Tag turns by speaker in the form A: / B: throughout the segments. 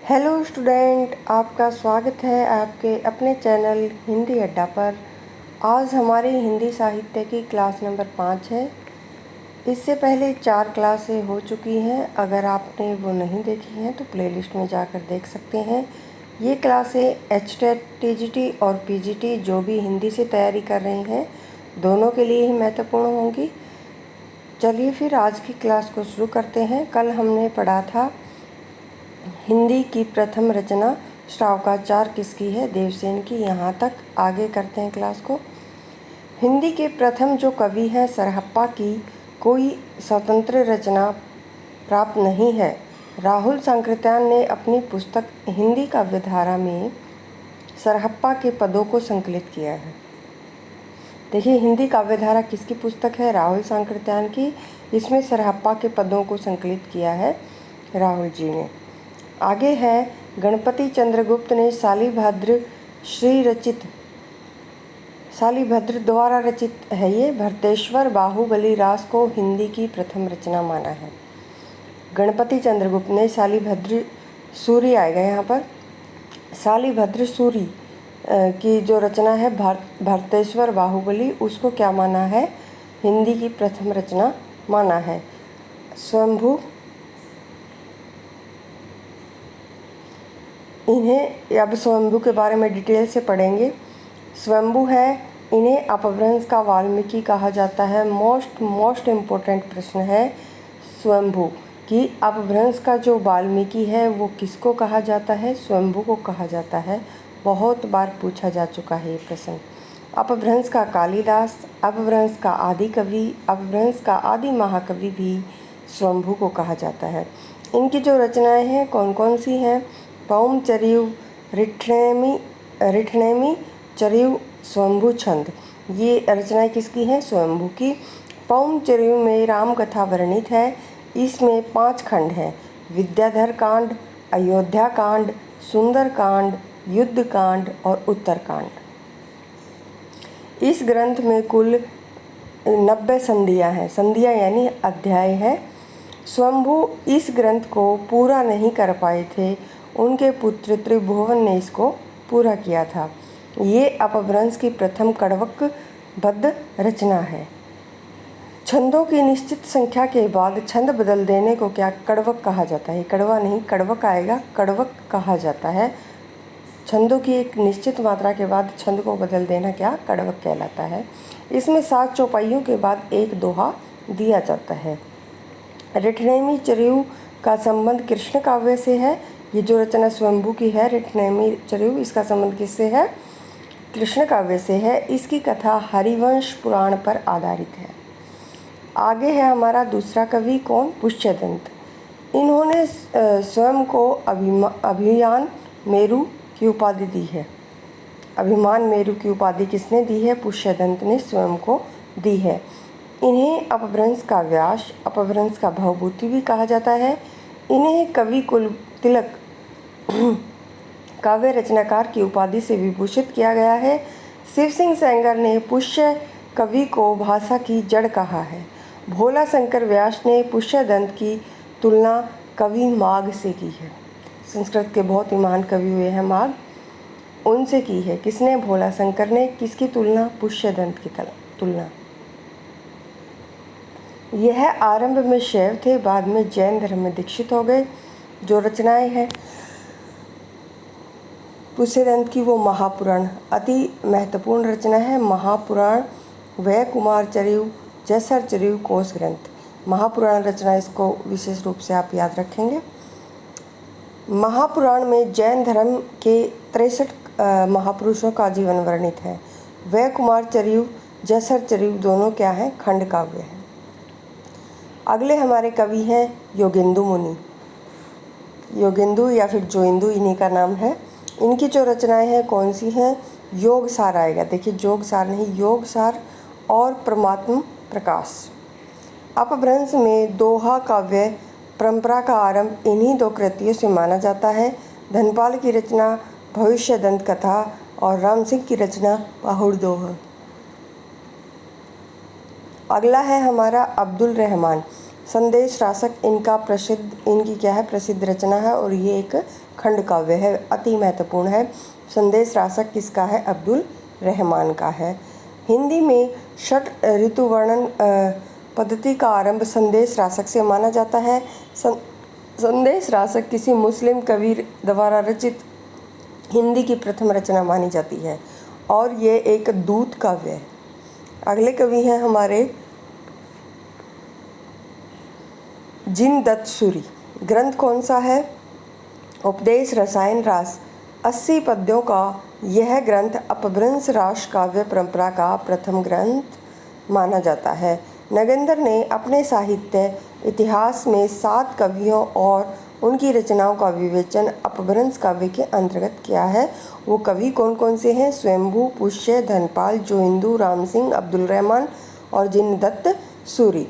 A: Hello student, आपका स्वागत है आपके अपने चैनल हिंदी अड्डा पर। आज हमारी हिंदी साहित्य की क्लास नंबर 5 है। इससे पहले 4 क्लासें हो चुकी हैं। अगर आपने वो नहीं देखी हैं तो प्लेलिस्ट में जाकर देख सकते हैं। ये क्लासें HTET, TGT और PGT जो भी हिंदी से तैयारी कर रहे हैं दोनों के लिए ही महत्वपूर्ण होंगी। चलिए फिर आज की क्लास को शुरू करते हैं। कल हमने पढ़ा था हिंदी की प्रथम रचना श्रावकाचार किसकी है? देवसेन की। यहाँ तक आगे करते हैं क्लास को। हिंदी के प्रथम जो कवि हैं सरहप्पा की कोई स्वतंत्र रचना प्राप्त नहीं है। राहुल सांकृत्यायन ने अपनी पुस्तक हिंदी काव्यधारा में सरहप्पा के पदों को संकलित किया है। देखिए, हिंदी काव्यधारा किसकी पुस्तक है? राहुल सांकृत्यायन की। इसमें सरहप्पा के पदों को संकलित किया है राहुल जी ने। आगे है गणपति चंद्रगुप्त ने शालिभद्र द्वारा रचित है ये भरतेश्वर बाहुबली रास को हिंदी की प्रथम रचना माना है। गणपति चंद्रगुप्त ने शालिभद्र सूरी आएगा यहाँ पर। शालिभद्र सूरी की जो रचना है भरतेश्वर बाहुबली, उसको क्या माना है? हिंदी की प्रथम रचना माना है। स्वयंभू, इन्हें अब स्वयंभू के बारे में डिटेल से पढ़ेंगे। स्वयंभू है, इन्हें अपभ्रंश का वाल्मीकि कहा जाता है। मोस्ट इम्पोर्टेंट प्रश्न है स्वयंभू कि अपभ्रंश का जो वाल्मीकि है वो किसको कहा जाता है? स्वयंभू को कहा जाता है। बहुत बार पूछा जा चुका है ये प्रश्न। अपभ्रंश का कालिदास, अपभ्रंश का आदि कवि, अपभ्रंश का आदि महाकवि भी स्वयंभू को कहा जाता है। इनकी जो रचनाएं हैं कौन कौन सी हैं? पौम चरियु, रिठनेमी चरियु, स्वयंभू छंद। ये रचनाएं किसकी हैं? स्वयंभू की। पौम चरियु में राम कथा वर्णित है। इसमें 5 खंड हैं: विद्याधर कांड, अयोध्या कांड, सुंदर कांड, युद्ध कांड और उत्तर कांड। इस ग्रंथ में कुल 90 संधियाँ हैं। संधियाँ यानी अध्याय है। स्वयंभू इस ग्रंथ को पूरा नहीं कर पाए थे, उनके पुत्र त्रिभुवन ने इसको पूरा किया था। ये अपभ्रंश की प्रथम कड़वकबद्ध रचना है। छंदों की निश्चित संख्या के बाद छंद बदल देने को क्या कड़वक कहा जाता है? कड़वा नहीं, कड़वक आएगा, कड़वक कहा जाता है। छंदों की एक निश्चित मात्रा के बाद छंद को बदल देना क्या कड़वक कहलाता है। इसमें 7 चौपाइयों के बाद एक दोहा दिया जाता है। रिठनेमी चरियु का संबंध कृष्ण काव्य से है। ये जो रचना स्वयंभू की है रिठनेमी चरियु, इसका संबंध किससे है? कृष्ण काव्य से है। इसकी कथा हरिवंश पुराण पर आधारित है। आगे है हमारा दूसरा कवि कौन? पुष्यदंत। इन्होंने स्वयं को अभिमान मेरु की उपाधि दी है। अभिमान मेरु की उपाधि किसने दी है? पुष्यदंत ने स्वयं को दी है। इन्हें अपभ्रंश का व्यास, अपभ्रंश का भवभूति भी कहा जाता है। इन्हें कवि कुल तिलक काव्य रचनाकार की उपाधि से विभूषित किया गया है। शिव सिंह सेंगर ने पुष्य कवि को भाषा की जड़ कहा है। भोला शंकर व्यास ने पुष्यदंत की तुलना कवि माघ से की है। संस्कृत के बहुत ही महान कवि हुए हैं माघ, उनसे की है। किसने? भोला शंकर ने। किसकी तुलना? पुष्यदंत की तुलना। यह आरंभ में शैव थे, बाद में जैन धर्म में दीक्षित हो गए। जो रचनाएं हैं पुष्यदंत की वो महापुराण अति महत्वपूर्ण रचना है। महापुराण, वै कुमार चरियु, जैसर चरियु, कोश ग्रंथ। महापुराण रचना, इसको विशेष रूप से आप याद रखेंगे। महापुराण में जैन धर्म के 63 महापुरुषों का जीवन वर्णित है। वै कुमार चरियु, जैसर चरियु दोनों क्या हैं? खंड काव्य हैं। अगले हमारे कवि हैं योगेंदु मुनि। योगेंदु या फिर जोइंदु इन्हीं का नाम है। इनकी जो रचनाएं हैं कौन सी हैं? योगसार आएगा। देखिए, जोगसार नहीं, योगसार और परमात्म प्रकाश। अपभ्रंश में दोहा काव्य परंपरा का आरंभ इन्हीं 2 कृतियों से माना जाता है। धनपाल की रचना भविष्यदंत कथा और राम सिंह की रचना पाहुड़ दोहा। अगला है हमारा अब्दुल रहमान। संदेश रासक इनकी क्या है, प्रसिद्ध रचना है और ये एक खंड काव्य है, अति महत्वपूर्ण है। संदेश रासक किसका है, अब्दुल रहमान का है। हिंदी में षट ऋतु वर्णन पद्धति का आरंभ संदेश रासक से माना जाता है। संदेश रासक किसी मुस्लिम कवि द्वारा रचित हिंदी की प्रथम रचना मानी जाती है और ये एक दूत काव्य है। अगले कवि हैं हमारे जिनदत्त सूरी। ग्रंथ कौन सा है, उपदेश रसायन रास। 80 पद्यों का यह ग्रंथ अपभ्रंश रास काव्य परंपरा का प्रथम ग्रंथ माना जाता है। नगेंद्र ने अपने साहित्य इतिहास में 7 कवियों और उनकी रचनाओं का विवेचन अपभ्रंश काव्य के अंतर्गत किया है। वो कवि कौन कौन से हैं, स्वयंभू, पुष्य, धनपाल, जोहिंदू, राम सिंह, अब्दुल रहमान और जिनदत्त सूरी।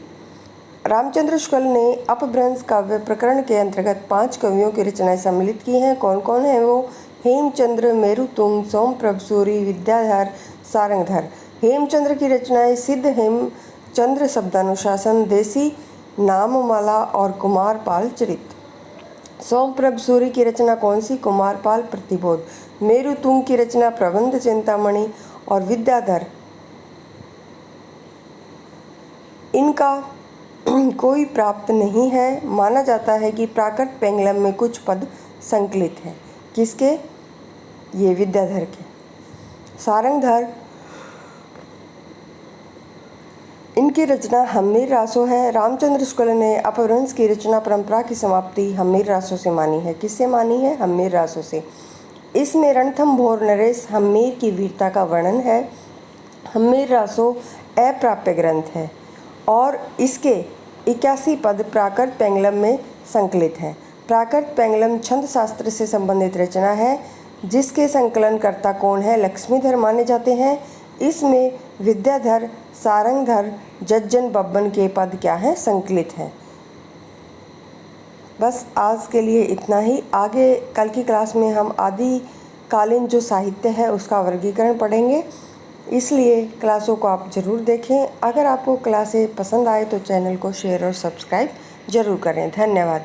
A: रामचंद्र शुक्ल ने अपभ्रंश काव्य प्रकरण के अंतर्गत 5 कवियों की रचनाएं सम्मिलित की हैं। कौन कौन हैं वो, हेमचंद्र, मेरुतुंग, सोमप्रभ सूरी, विद्याधर, सारंगधर। हेमचंद्र की रचनाएं सिद्ध हेमचंद्र शब्दानुशासन, देसी नाममाला और कुमारपाल चरित। सोमप्रभ सूरी की रचना कौन सी, कुमारपाल प्रतिबोध। मेरुतुंग की रचना प्रबंध चिंतामणि और विद्याधर इनका कोई प्राप्त नहीं है। माना जाता है कि प्राकृत पेंगलम में कुछ पद संकलित हैं। किसके, ये विद्याधर के। सारंगधर इनकी रचना हम्मीर रासो है। रामचंद्र शुक्ल ने अपभ्रंश की रचना परंपरा की समाप्ति हम्मीर रासो से मानी है। किससे मानी है, हम्मीर रासो से। इसमें रणथंभौर नरेश हम्मीर की वीरता का वर्णन है। हम्मीर रासो अप्राप्य ग्रंथ है और इसके 81 पद प्राकृत पेंगलम में संकलित हैं। प्राकृत पेंगलम छंद शास्त्र से संबंधित रचना है जिसके संकलनकर्ता कौन है, लक्ष्मीधर माने जाते हैं। इसमें विद्याधर, सारंगधर, जज्जन, बब्बन के पद क्या हैं, संकलित हैं। बस आज के लिए इतना ही। आगे कल की क्लास में हम आदिकालीन जो साहित्य है उसका वर्गीकरण पढ़ेंगे, इसलिए क्लासों को आप ज़रूर देखें। अगर आपको क्लासें पसंद आए तो चैनल को शेयर और सब्सक्राइब ज़रूर करें। धन्यवाद।